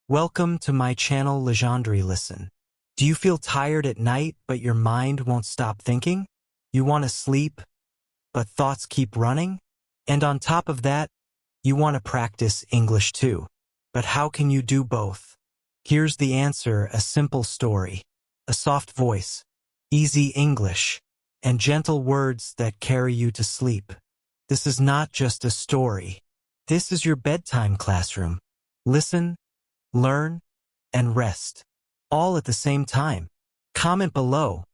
Welcome to my channel Legendary Listen. Do you feel tired at night but your mind won't stop thinking? You want to sleep, but thoughts keep running? And on top of that, you want to practice English too. But how can you do both? Here's the answer: a simple story, a soft voice, easy English, and gentle words that carry you to sleep. This is not just a story. This is your bedtime classroom. Listen, learn, and rest, all at the same time. Comment below.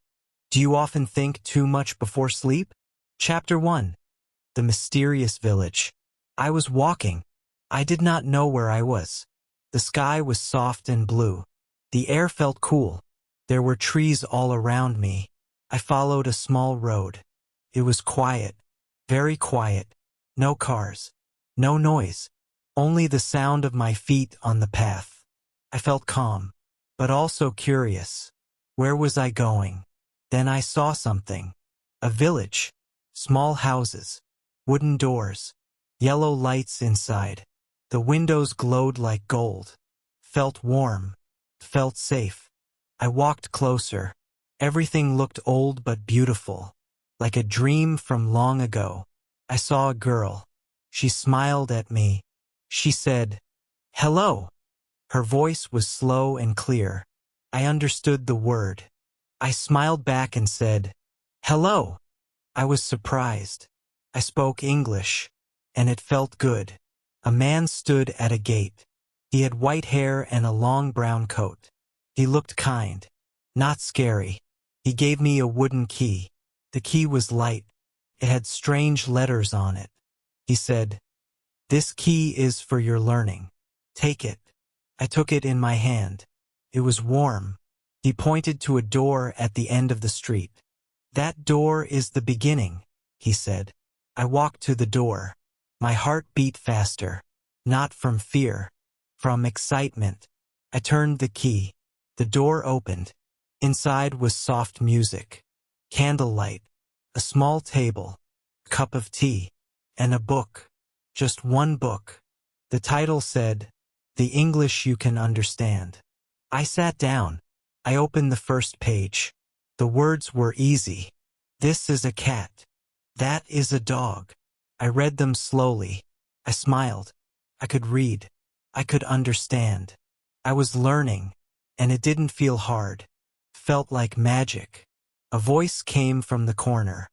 Do you often think too much before sleep? Chapter 1. The Mysterious Village. I was walking. I did not know where I was. The sky was soft and blue. The air felt cool. There were trees all around me. I followed a small road. It was quiet, very quiet. No cars, no noise, only the sound of my feet on the path. I felt calm, but also curious. Where was I going? Then I saw something. A village. Small houses. Wooden doors. Yellow lights inside. The windows glowed like gold. Felt warm. Felt safe. I walked closer. Everything looked old but beautiful. Like a dream from long ago. I saw a girl. She smiled at me. She said, "Hello." Her voice was slow and clear. I understood the word. I smiled back and said, "Hello." I was surprised. I spoke English, and it felt good. A man stood at a gate. He had white hair and a long brown coat. He looked kind, not scary. He gave me a wooden key. The key was light. It had strange letters on it. He said, "This key is for your learning. Take it." I took it in my hand. It was warm. He pointed to a door at the end of the street. "That door is the beginning," he said. I walked to the door. My heart beat faster. Not from fear, from excitement. I turned the key. The door opened. Inside was soft music, candlelight, a small table, a cup of tea, and a book. Just one book. The title said, "The English You Can Understand." I sat down. I opened the first page. The words were easy. "This is a cat. That is a dog." I read them slowly. I smiled. I could read. I could understand. I was learning, and it didn't feel hard. Felt like magic. A voice came from the corner.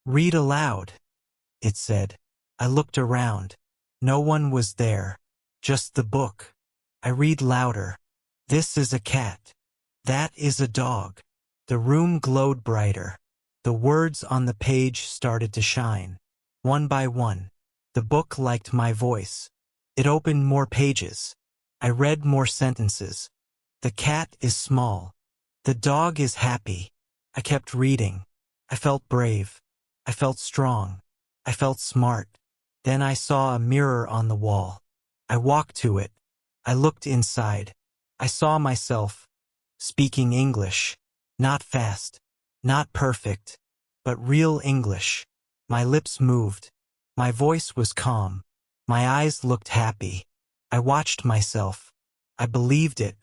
"Read aloud," it said. I looked around. No one was there. Just the book. I read louder. "This is a cat. That is a dog." The room glowed brighter. The words on the page started to shine. One by one. The book liked my voice. It opened more pages. I read more sentences. "The cat is small. The dog is happy." I kept reading. I felt brave. I felt strong. I felt smart. Then I saw a mirror on the wall. I walked to it. I looked inside. I saw myself, speaking English. Not fast, not perfect, but real English. My lips moved. My voice was calm. My eyes looked happy. I watched myself. I believed it.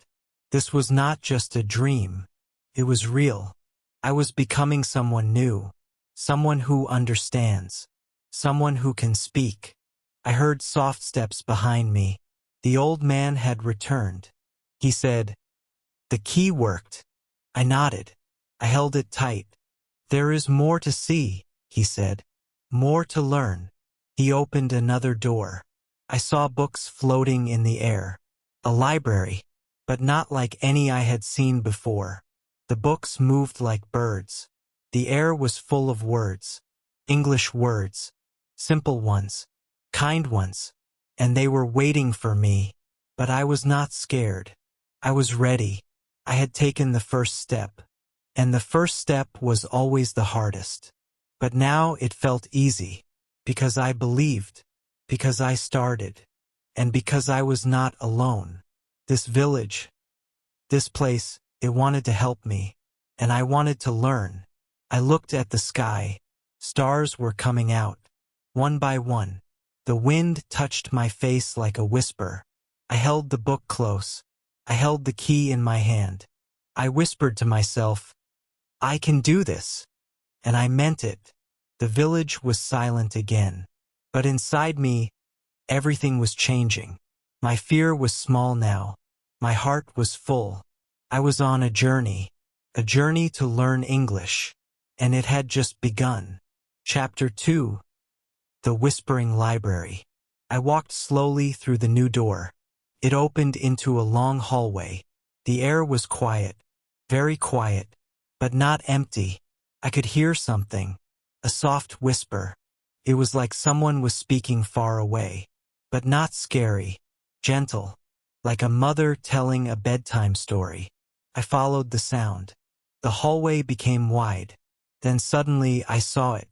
This was not just a dream. It was real. I was becoming someone new. Someone who understands. Someone who can speak. I heard soft steps behind me. The old man had returned. He said, "The key worked." I nodded. I held it tight. "There is more to see," he said. "More to learn." He opened another door. I saw books floating in the air. A library, but not like any I had seen before. The books moved like birds. The air was full of words. English words. Simple ones. Kind ones. And they were waiting for me. But I was not scared. I was ready. I had taken the first step. And the first step was always the hardest. But now it felt easy. Because I believed. Because I started. And because I was not alone. This village. This place, it wanted to help me. And I wanted to learn. I looked at the sky. Stars were coming out. One by one. The wind touched my face like a whisper. I held the book close. I held the key in my hand. I whispered to myself, I can do this. And I meant it. The village was silent again. But inside me, everything was changing. My fear was small now. My heart was full. I was on a journey to learn English. And it had just begun. Chapter 2. The Whispering Library. I walked slowly through the new door. It opened into a long hallway. The air was quiet, very quiet, but not empty. I could hear something, a soft whisper. It was like someone was speaking far away, but not scary, gentle, like a mother telling a bedtime story. I followed the sound. The hallway became wide. Then suddenly I saw it.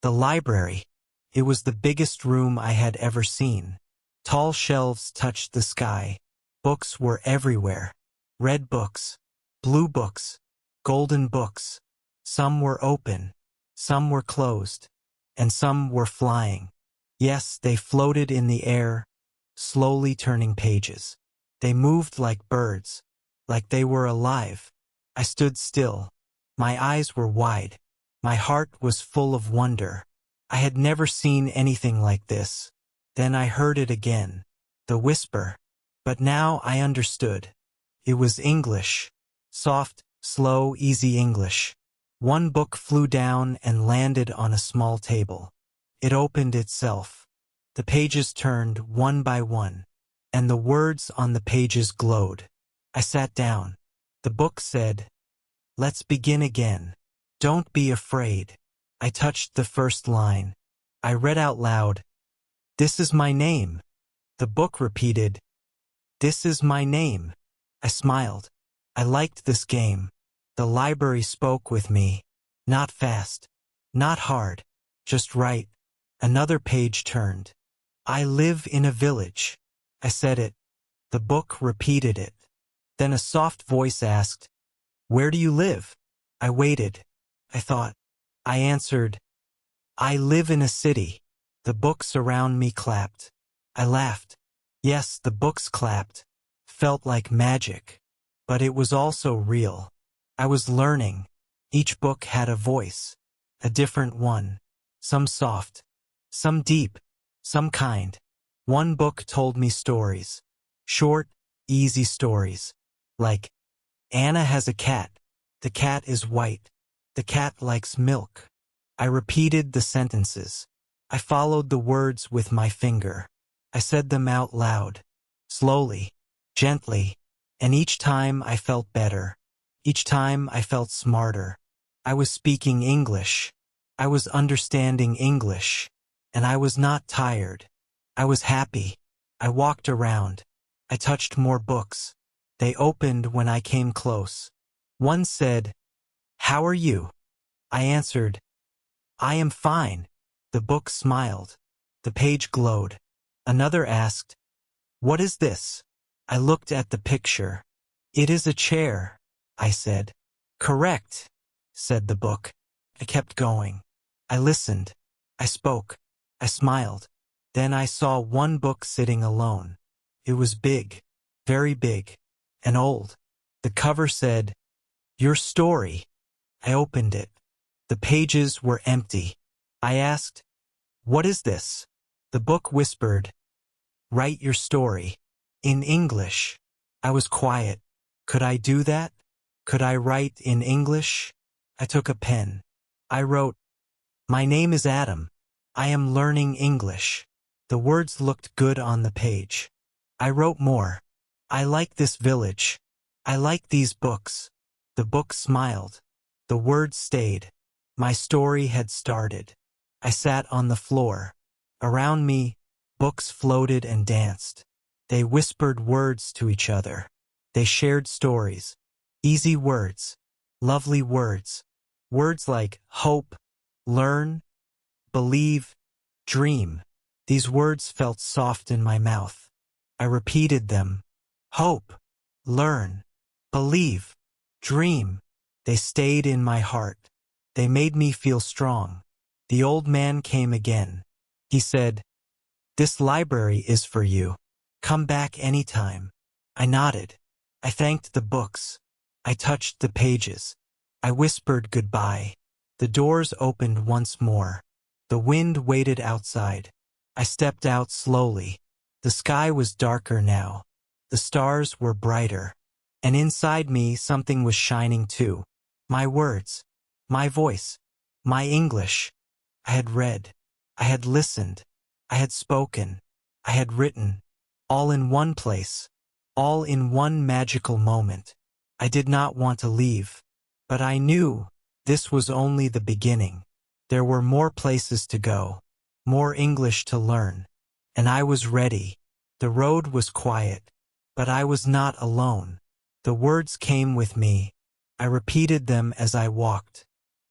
The library. It was the biggest room I had ever seen. Tall shelves touched the sky. Books were everywhere. Red books, blue books, golden books. Some were open, some were closed, and some were flying. Yes, they floated in the air, slowly turning pages. They moved like birds, like they were alive. I stood still. My eyes were wide. My heart was full of wonder. I had never seen anything like this. Then I heard it again. The whisper. But now I understood. It was English. Soft, slow, easy English. One book flew down and landed on a small table. It opened itself. The pages turned one by one, and the words on the pages glowed. I sat down. The book said, Let's begin again. Don't be afraid. I touched the first line. I read out loud, This is my name. The book repeated, This is my name. I smiled. I liked this game. The library spoke with me. Not fast. Not hard. Just right. Another page turned. I live in a village. I said it. The book repeated it. Then a soft voice asked, Where do you live? I waited. I thought. I answered, I live in a city. The books around me clapped. I laughed. Yes, the books clapped. Felt like magic. But it was also real. I was learning. Each book had a voice. A different one. Some soft. Some deep. Some kind. One book told me stories. Short, easy stories. Like, Anna has a cat. The cat is white. The cat likes milk. I repeated the sentences. I followed the words with my finger. I said them out loud. Slowly. Gently. And each time I felt better. Each time I felt smarter. I was speaking English. I was understanding English. And I was not tired. I was happy. I walked around. I touched more books. They opened when I came close. One said, How are you? I answered, I am fine. The book smiled. The page glowed. Another asked, What is this? I looked at the picture. It is a chair, I said. Correct, said the book. I kept going. I listened. I spoke. I smiled. Then I saw one book sitting alone. It was big, very big, and old. The cover said, Your story. I opened it. The pages were empty. I asked, What is this? The book whispered, Write your story. In English. I was quiet. Could I do that? Could I write in English? I took a pen. I wrote, My name is Adam. I am learning English. The words looked good on the page. I wrote more. I like this village. I like these books. The book smiled. The words stayed. My story had started. I sat on the floor. Around me, books floated and danced. They whispered words to each other. They shared stories. Easy words. Lovely words. Words like hope, learn, believe, dream. These words felt soft in my mouth. I repeated them. Hope, learn, believe, dream. They stayed in my heart. They made me feel strong. The old man came again. He said, This library is for you. Come back anytime. I nodded. I thanked the books. I touched the pages. I whispered goodbye. The doors opened once more. The wind waited outside. I stepped out slowly. The sky was darker now. The stars were brighter. And inside me something was shining too. My words. My voice. My English. I had read. I had listened. I had spoken. I had written. All in one place. All in one magical moment. I did not want to leave. But I knew this was only the beginning. There were more places to go. More English to learn. And I was ready. The road was quiet. But I was not alone. The words came with me. I repeated them as I walked.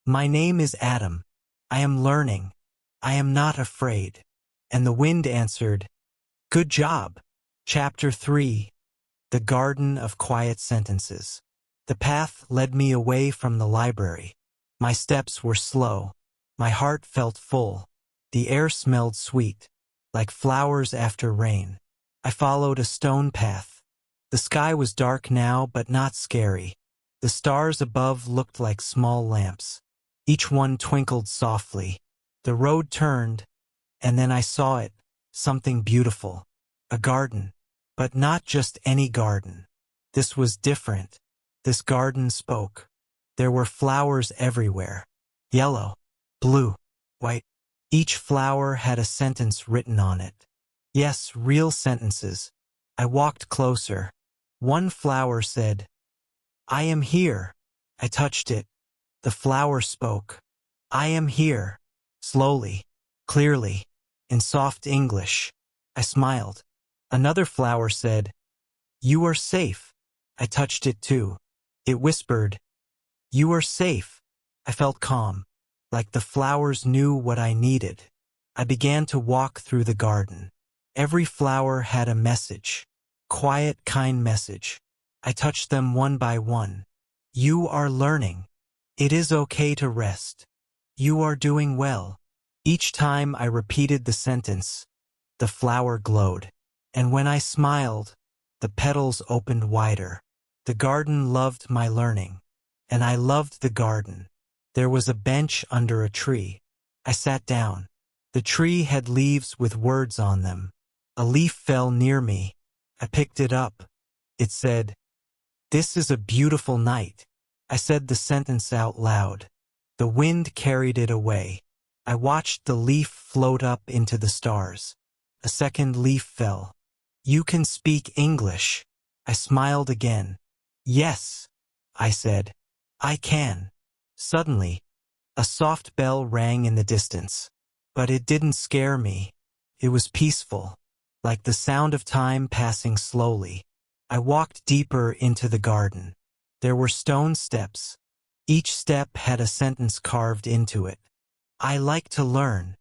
My name is Adam. I am learning. I am not afraid. And the wind answered, Good job. Chapter 3. The Garden of Quiet Sentences. The path led me away from the library. My steps were slow. My heart felt full. The air smelled sweet, like flowers after rain. I followed a stone path. The sky was dark now, but not scary. The stars above looked like small lamps. Each one twinkled softly. The road turned, and then I saw it, something beautiful. A garden. But not just any garden. This was different. This garden spoke. There were flowers everywhere. Yellow, blue, white. Each flower had a sentence written on it. Yes, real sentences. I walked closer. One flower said, I am here. I touched it. The flower spoke. I am here. Slowly, clearly, in soft English. I smiled. Another flower said, You are safe. I touched it too. It whispered, You are safe. I felt calm, like the flowers knew what I needed. I began to walk through the garden. Every flower had a message. Quiet, kind message. I touched them one by one. You are learning. It is okay to rest. You are doing well. Each time I repeated the sentence, the flower glowed. And when I smiled, the petals opened wider. The garden loved my learning. And I loved the garden. There was a bench under a tree. I sat down. The tree had leaves with words on them. A leaf fell near me. I picked it up. It said, This is a beautiful night. I said the sentence out loud. The wind carried it away. I watched the leaf float up into the stars. A second leaf fell. You can speak English. I smiled again. Yes, I said. I can. Suddenly, a soft bell rang in the distance. But it didn't scare me. It was peaceful, like the sound of time passing slowly. I walked deeper into the garden. There were stone steps. Each step had a sentence carved into it. I like to learn.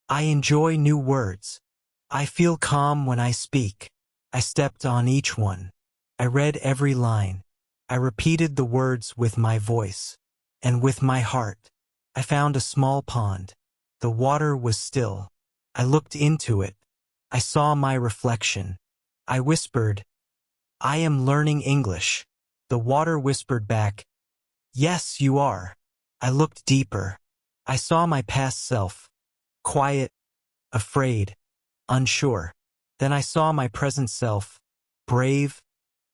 I enjoy new words. I feel calm when I speak. I stepped on each one. I read every line. I repeated the words with my voice. And with my heart. I found a small pond. The water was still. I looked into it. I saw my reflection. I whispered, I am learning English. The water whispered back, Yes, you are. I looked deeper. I saw my past self. Quiet, afraid, unsure. Then I saw my present self. Brave,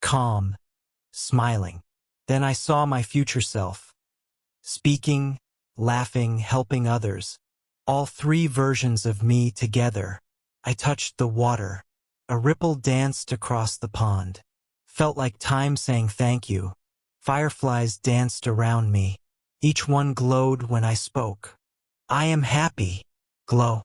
calm, smiling. Then I saw my future self. Speaking, laughing, helping others. All three versions of me together. I touched the water. A ripple danced across the pond. Felt like time saying thank you. Fireflies danced around me. Each one glowed when I spoke. I am happy. Glow.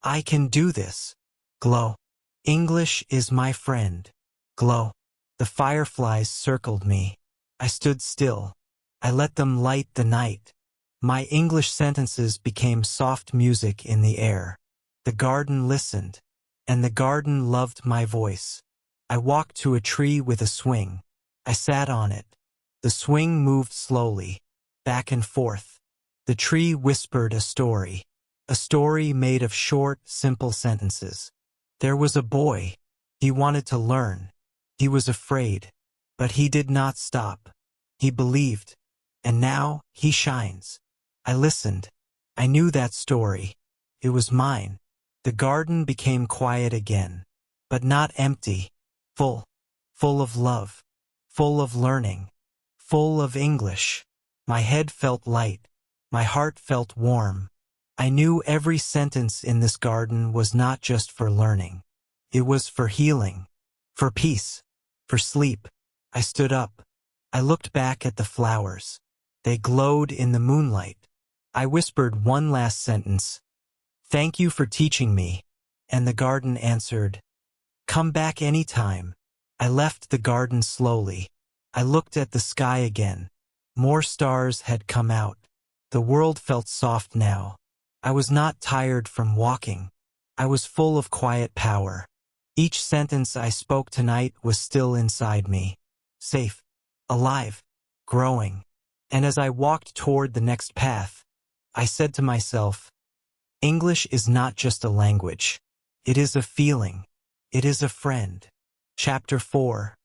I can do this. Glow. English is my friend. Glow. The fireflies circled me. I stood still. I let them light the night. My English sentences became soft music in the air. The garden listened. And the garden loved my voice. I walked to a tree with a swing. I sat on it. The swing moved slowly, back and forth. The tree whispered a story made of short, simple sentences. There was a boy. He wanted to learn. He was afraid. But he did not stop. He believed. And now, he shines. I listened. I knew that story. It was mine. The garden became quiet again. But not empty. Full. Full of love. Full of learning. Full of English. My head felt light. My heart felt warm. I knew every sentence in this garden was not just for learning. It was for healing. For peace. For sleep. I stood up. I looked back at the flowers. They glowed in the moonlight. I whispered one last sentence. Thank you for teaching me. And the garden answered, come back anytime. I left the garden slowly. I looked at the sky again. More stars had come out. The world felt soft now. I was not tired from walking. I was full of quiet power. Each sentence I spoke tonight was still inside me. Safe. Alive. Growing. And as I walked toward the next path, I said to myself, English is not just a language. It is a feeling. It is a friend. Chapter 4.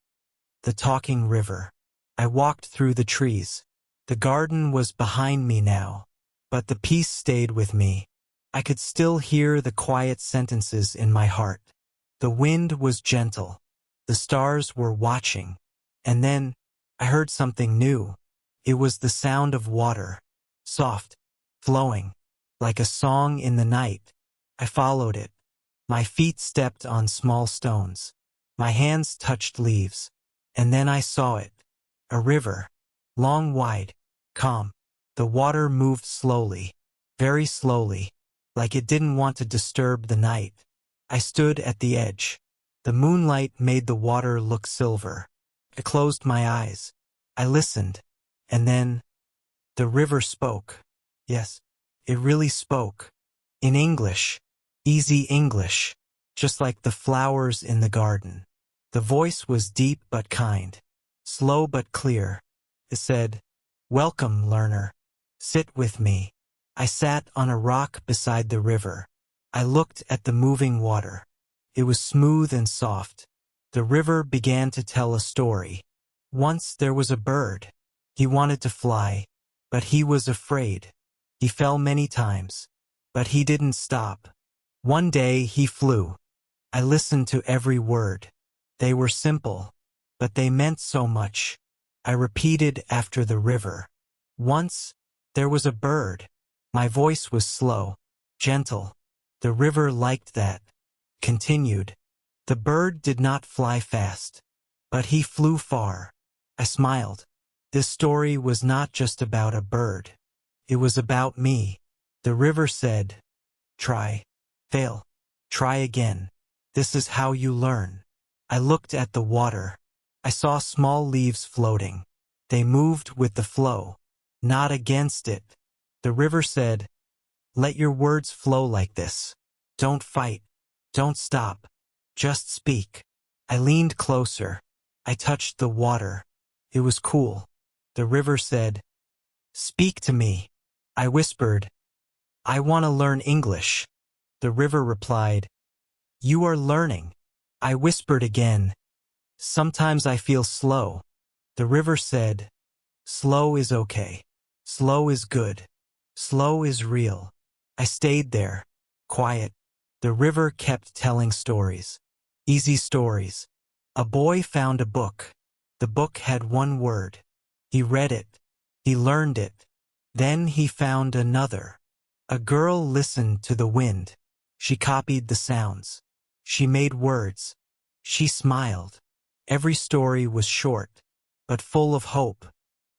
The Talking River. I walked through the trees. The garden was behind me now, but the peace stayed with me. I could still hear the quiet sentences in my heart. The wind was gentle. The stars were watching. And then, I heard something new. It was the sound of water. Soft. Flowing. Like a song in the night. I followed it. My feet stepped on small stones. My hands touched leaves. And then I saw it. A river. Long, wide. Calm. The water moved slowly. Very slowly. Like it didn't want to disturb the night. I stood at the edge. The moonlight made the water look silver. I closed my eyes. I listened. And then, the river spoke. Yes, it really spoke. In English. Easy English. Just like the flowers in the garden. The voice was deep but kind. Slow but clear. It said, welcome, learner. Sit with me. I sat on a rock beside the river. I looked at the moving water. It was smooth and soft. The river began to tell a story. Once there was a bird. He wanted to fly, but he was afraid. He fell many times, but he didn't stop. One day he flew. I listened to every word. They were simple, but they meant so much. I repeated after the river. Once, there was a bird. My voice was slow, gentle. The river liked that. Continued. The bird did not fly fast, but he flew far. I smiled. This story was not just about a bird. It was about me. The river said, try, fail, try again. This is how you learn. I looked at the water. I saw small leaves floating. They moved with the flow, not against it. The river said, let your words flow like this. Don't fight. Don't stop. Just speak. I leaned closer. I touched the water. It was cool. The river said, speak to me. I whispered, I want to learn English. The river replied, you are learning. I whispered again, sometimes I feel slow. The river said, slow is okay. Slow is good. Slow is real. I stayed there, quiet. The river kept telling stories. Easy stories. A boy found a book. The book had one word. He read it. He learned it. Then he found another. A girl listened to the wind. She copied the sounds. She made words. She smiled. Every story was short, but full of hope,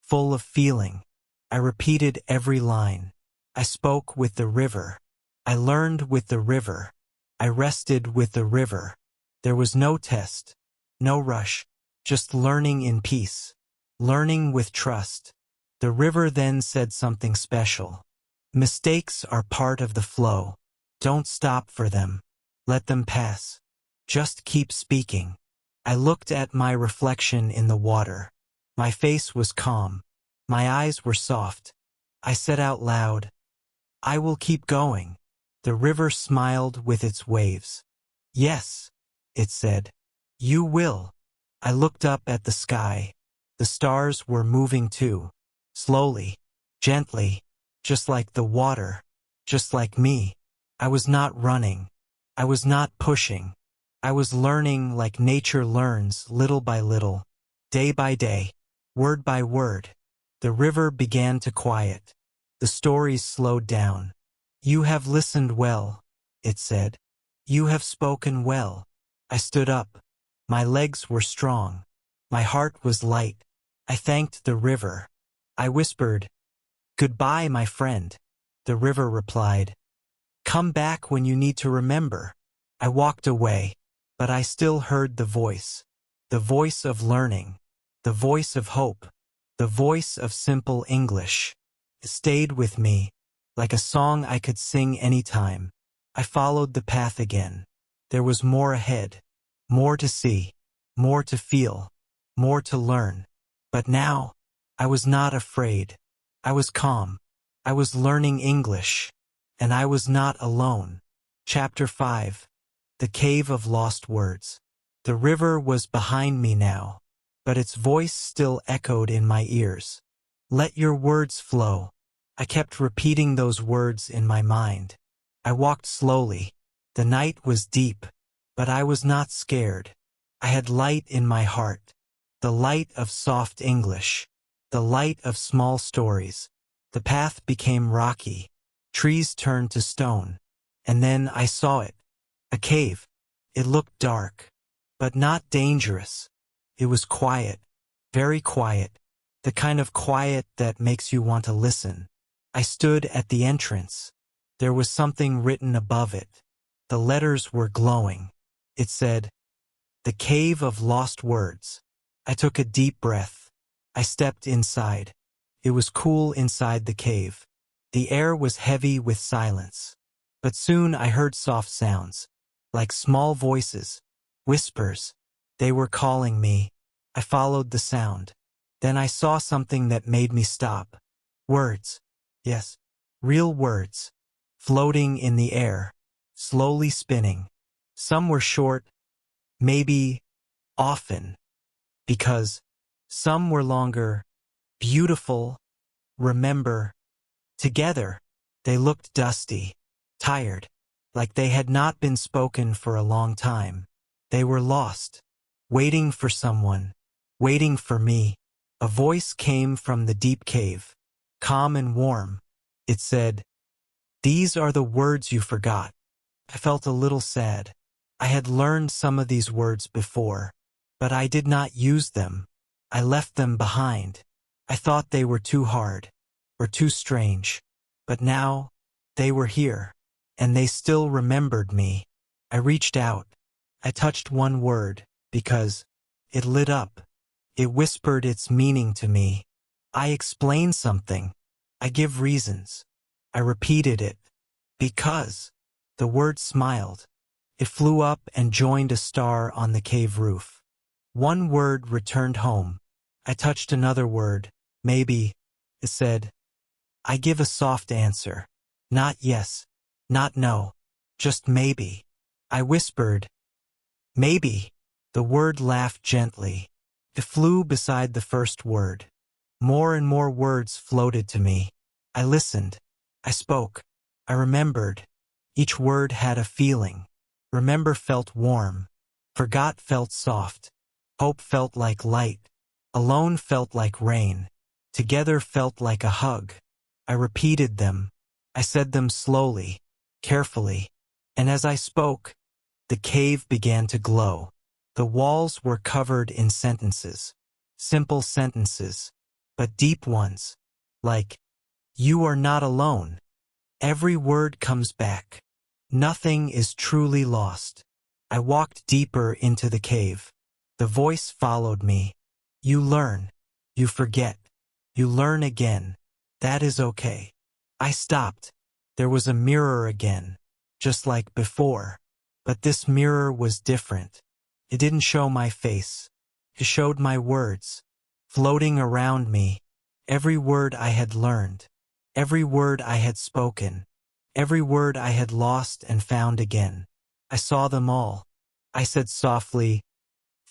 full of feeling. I repeated every line. I spoke with the river. I learned with the river. I rested with the river. There was no test, no rush, just learning in peace, learning with trust. The river then said something special. Mistakes are part of the flow. Don't stop for them. Let them pass. Just keep speaking. I looked at my reflection in the water. My face was calm. My eyes were soft. I said out loud, I will keep going. The river smiled with its waves. Yes, it said, you will. I looked up at the sky. The stars were moving too. Slowly, gently, just like the water, just like me. I was not running. I was not pushing. I was learning like nature learns, little by little, day by day, word by word. The river began to quiet. The stories slowed down. You have listened well, it said. You have spoken well. I stood up. My legs were strong. My heart was light. I thanked the river. I whispered, "Goodbye, my friend." The river replied, "Come back when you need to remember." I walked away, but I still heard the voice of learning, the voice of hope, the voice of simple English. It stayed with me, like a song I could sing anytime. I followed the path again. There was more ahead, more to see, more to feel, more to learn. But now, I was not afraid. I was calm. I was learning English. And I was not alone. Chapter 5. The Cave of Lost Words. The river was behind me now, but its voice still echoed in my ears. Let your words flow. I kept repeating those words in my mind. I walked slowly. The night was deep, but I was not scared. I had light in my heart, the light of soft English, the light of small stories. The path became rocky. Trees turned to stone. And then I saw it. A cave. It looked dark, but not dangerous. It was quiet, very quiet, the kind of quiet that makes you want to listen. I stood at the entrance. There was something written above it. The letters were glowing. It said, "The Cave of Lost Words." I took a deep breath. I stepped inside. It was cool inside the cave. The air was heavy with silence. But soon I heard soft sounds, like small voices, whispers. They were calling me. I followed the sound. Then I saw something that made me stop. Words. Yes, real words. Floating in the air, slowly spinning. Some were short, maybe often, because some were longer, beautiful, remember. Together, they looked dusty, tired, like they had not been spoken for a long time. They were lost, waiting for someone, waiting for me. A voice came from the deep cave, calm and warm. It said, "These are the words you forgot." I felt a little sad. I had learned some of these words before, but I did not use them. I left them behind. I thought they were too hard, or too strange. But now, they were here, and they still remembered me. I reached out. I touched one word, because it lit up. It whispered its meaning to me. I explain something. I give reasons. I repeated it. Because. The word smiled. It flew up and joined a star on the cave roof. One word returned home. I touched another word. Maybe. It said, "I give a soft answer. Not yes. Not no. Just maybe." I whispered, "Maybe." The word laughed gently. It flew beside the first word. More and more words floated to me. I listened. I spoke. I remembered. Each word had a feeling. Remember felt warm. Forgot felt soft. Hope felt like light. Alone felt like rain. Together felt like a hug. I repeated them. I said them slowly, carefully. And as I spoke, the cave began to glow. The walls were covered in sentences. Simple sentences, but deep ones. Like, "You are not alone." Every word comes back. Nothing is truly lost. I walked deeper into the cave. The voice followed me. "You learn. You forget. You learn again. That is okay." I stopped. There was a mirror again, just like before. But this mirror was different. It didn't show my face. It showed my words, floating around me. Every word I had learned. Every word I had spoken. Every word I had lost and found again. I saw them all. I said softly,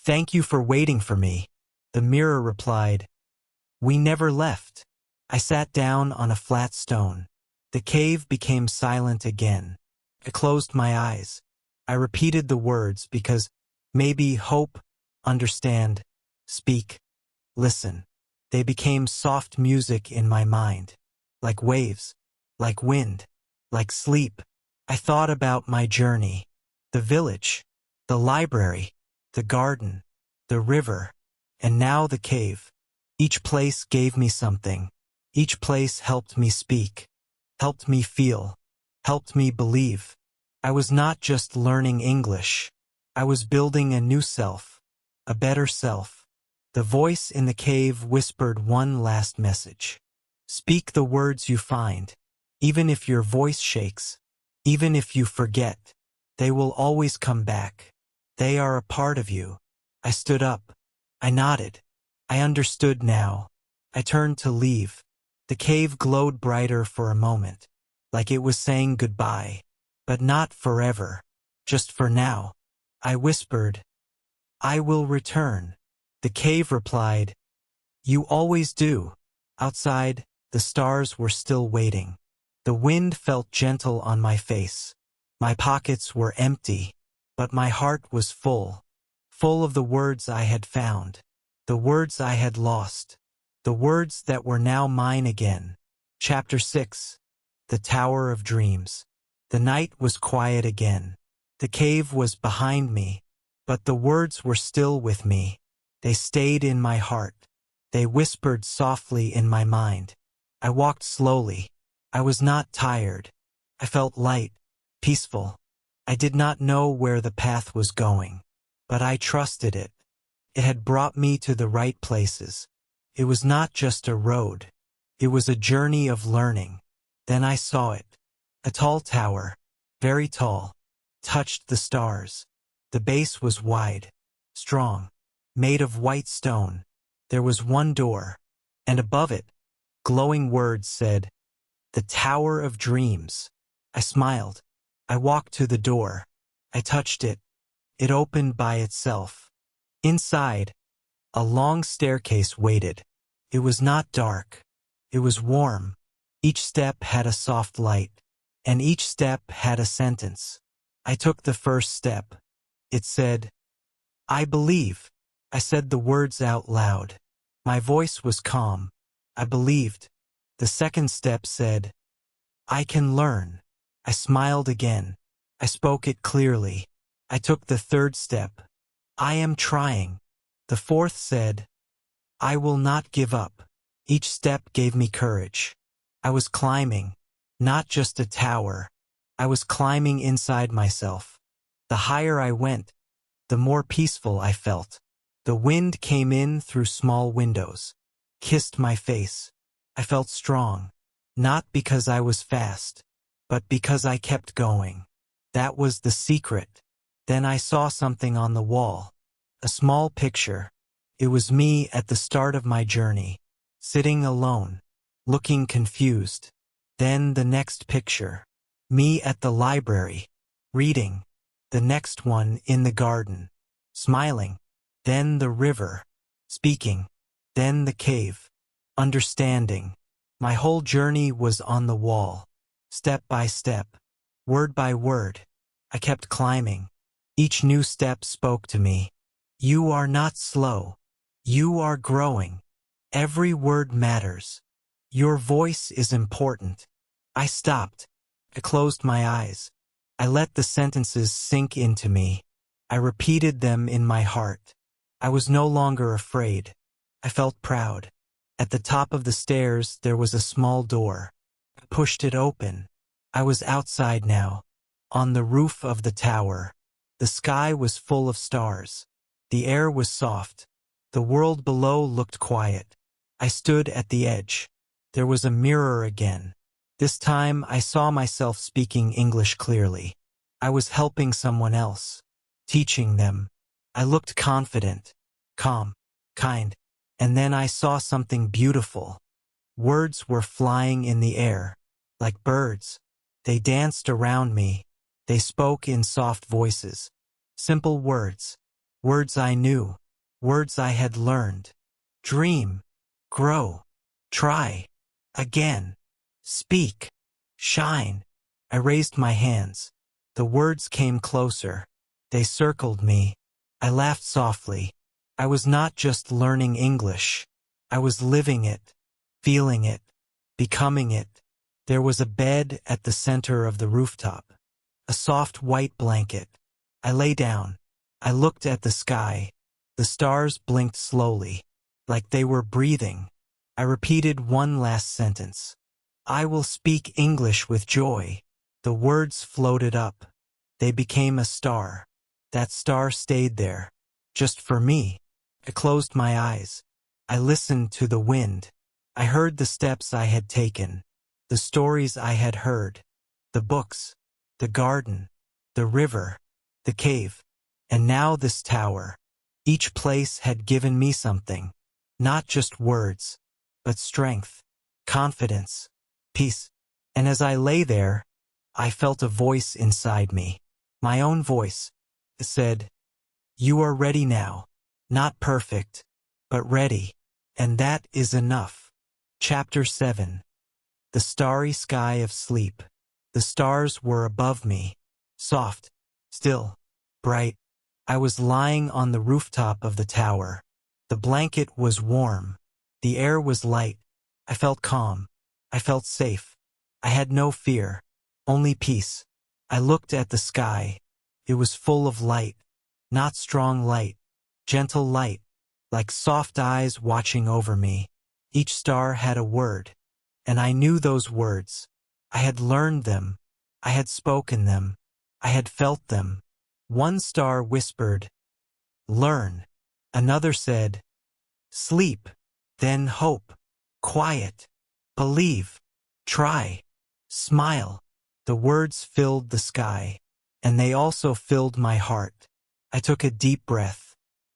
Thank you for waiting for me. The mirror replied, we never left. I sat down on a flat stone. The cave became silent again. I closed my eyes. I repeated the words because maybe hope, understand, speak, listen. They became soft music in my mind, like waves, like wind, like sleep. I thought about my journey, the village, the library, the garden, the river, and now the cave. Each place gave me something. Each place helped me speak, helped me feel, helped me believe. I was not just learning English. I was building a new self, a better self. The voice in the cave whispered one last message. Speak the words you find. Even if your voice shakes, even if you forget, they will always come back. They are a part of you. I stood up. I nodded. I understood now. I turned to leave. The cave glowed brighter for a moment, like it was saying goodbye, but not forever, just for now. I whispered, I will return. The cave replied, you always do. Outside, the stars were still waiting. The wind felt gentle on my face. My pockets were empty, but my heart was full, full of the words I had found, the words I had lost, the words that were now mine again. Chapter 6. The Tower of Dreams. The night was quiet again. The cave was behind me, but the words were still with me. They stayed in my heart. They whispered softly in my mind. I walked slowly. I was not tired. I felt light, peaceful. I did not know where the path was going, but I trusted it. It had brought me to the right places. It was not just a road. It was a journey of learning. Then I saw it. A tall tower, very tall, touched the stars. The base was wide, strong, made of white stone. There was one door, and above it, glowing words said, The Tower of Dreams. I smiled. I walked to the door. I touched it. It opened by itself. Inside, a long staircase waited. It was not dark. It was warm. Each step had a soft light, and each step had a sentence. I took the first step. It said, I believe. I said the words out loud. My voice was calm. I believed. The second step said, I can learn. I smiled again. I spoke it clearly. I took the third step. I am trying. The fourth said, I will not give up. Each step gave me courage. I was climbing, not just a tower. I was climbing inside myself. The higher I went, the more peaceful I felt. The wind came in through small windows, kissed my face. I felt strong, not because I was fast, but because I kept going. That was the secret. Then I saw something on the wall, a small picture. It was me at the start of my journey, sitting alone, looking confused. Then the next picture, me at the library, reading. The next one in the garden, smiling. Then the river, speaking. Then the cave, understanding. My whole journey was on the wall, step by step, word by word. I kept climbing. Each new step spoke to me. You are not slow. You are growing. Every word matters. Your voice is important. I stopped. I closed my eyes. I let the sentences sink into me. I repeated them in my heart. I was no longer afraid. I felt proud. At the top of the stairs, there was a small door. I pushed it open. I was outside now, on the roof of the tower. The sky was full of stars. The air was soft. The world below looked quiet. I stood at the edge. There was a mirror again. This time I saw myself speaking English clearly. I was helping someone else, teaching them. I looked confident, calm, kind, and then I saw something beautiful. Words were flying in the air, like birds. They danced around me. They spoke in soft voices. Simple words, Words I knew. Words I had learned. Dream. Grow. Try. Again. Speak. Shine. I raised my hands. The words came closer. They circled me. I laughed softly. I was not just learning English. I was living it, feeling it, becoming it. There was a bed at the center of the rooftop. A soft white blanket. I lay down. I looked at the sky. The stars blinked slowly, like they were breathing. I repeated one last sentence. I will speak English with joy. The words floated up. They became a star. That star stayed there, just for me. I closed my eyes. I listened to the wind. I heard the steps I had taken, the stories I had heard, the books, the garden, the river, the cave, and now this tower. Each place had given me something, not just words, but strength, confidence, peace. And as I lay there, I felt a voice inside me, my own voice. It said, "You are ready now. Not perfect, but ready. And that is enough." Chapter 7. The Starry Sky of Sleep. The stars were above me, soft, still, bright. I was lying on the rooftop of the tower. The blanket was warm. The air was light. I felt calm. I felt safe. I had no fear, only peace. I looked at the sky. It was full of light, not strong light, gentle light, like soft eyes watching over me. Each star had a word, and I knew those words. I had learned them. I had spoken them. I had felt them. One star whispered, "Learn." Another said, "Sleep." Then hope. Quiet. Believe. Try. Smile. The words filled the sky, and they also filled my heart. I took a deep breath.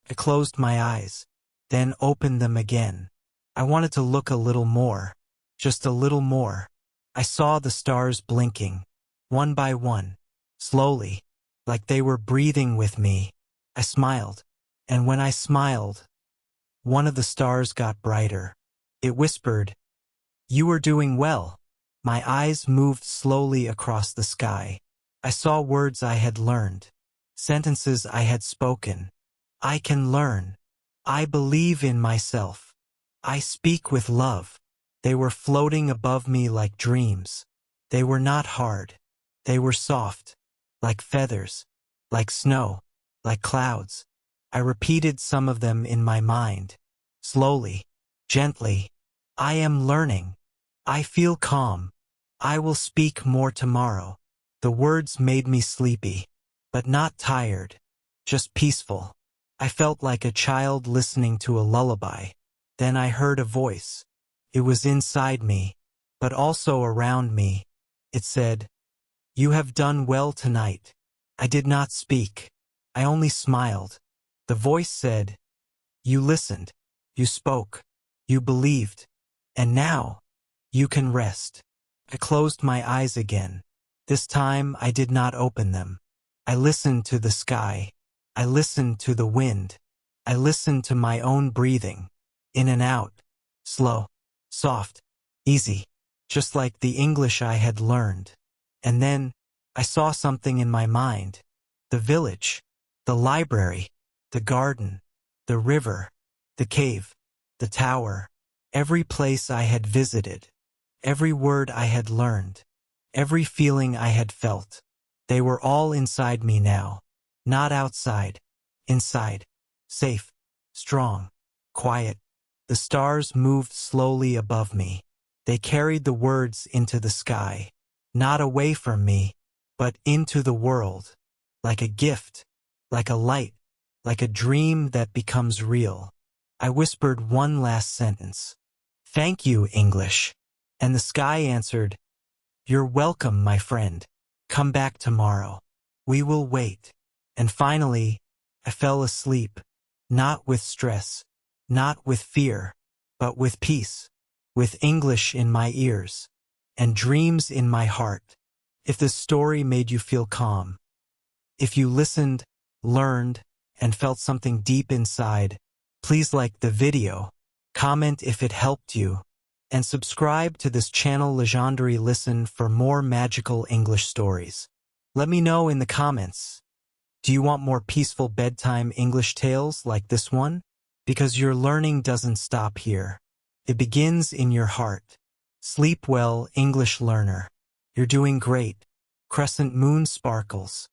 I closed my eyes, then opened them again. I wanted to look a little more, just a little more. I saw the stars blinking, one by one, slowly, like they were breathing with me. I smiled, and when I smiled, one of the stars got brighter. It whispered, "You are doing well." My eyes moved slowly across the sky. I saw words I had learned, sentences I had spoken. I can learn. I believe in myself. I speak with love. They were floating above me like dreams. They were not hard. They were soft, like feathers, like snow, like clouds. I repeated some of them in my mind, slowly, gently. I am learning. I feel calm. I will speak more tomorrow. The words made me sleepy, but not tired, just peaceful. I felt like a child listening to a lullaby. Then I heard a voice. It was inside me, but also around me. It said, "You have done well tonight." I did not speak. I only smiled. The voice said, "You listened. You spoke. You believed. And now, you can rest." I closed my eyes again. This time I did not open them. I listened to the sky. I listened to the wind. I listened to my own breathing. In and out. Slow. Soft. Easy. Just like the English I had learned. And then, I saw something in my mind. The village. The library. The garden. The river. The cave. The tower. Every place I had visited. Every word I had learned. Every feeling I had felt. They were all inside me now. Not outside. Inside. Safe. Strong. Quiet. The stars moved slowly above me. They carried the words into the sky. Not away from me, but into the world. Like a gift. Like a light. Like a dream that becomes real. I whispered one last sentence. "Thank you, English." And the sky answered, "You're welcome, my friend. Come back tomorrow. We will wait." And finally, I fell asleep, not with stress, not with fear, but with peace, with English in my ears, and dreams in my heart. If this story made you feel calm, if you listened, learned, and felt something deep inside, please like the video, comment if it helped you, and subscribe to this channel Legendary Listen for more magical English stories. Let me know in the comments. Do you want more peaceful bedtime English tales like this one? Because your learning doesn't stop here. It begins in your heart. Sleep well, English learner. You're doing great. Crescent moon sparkles.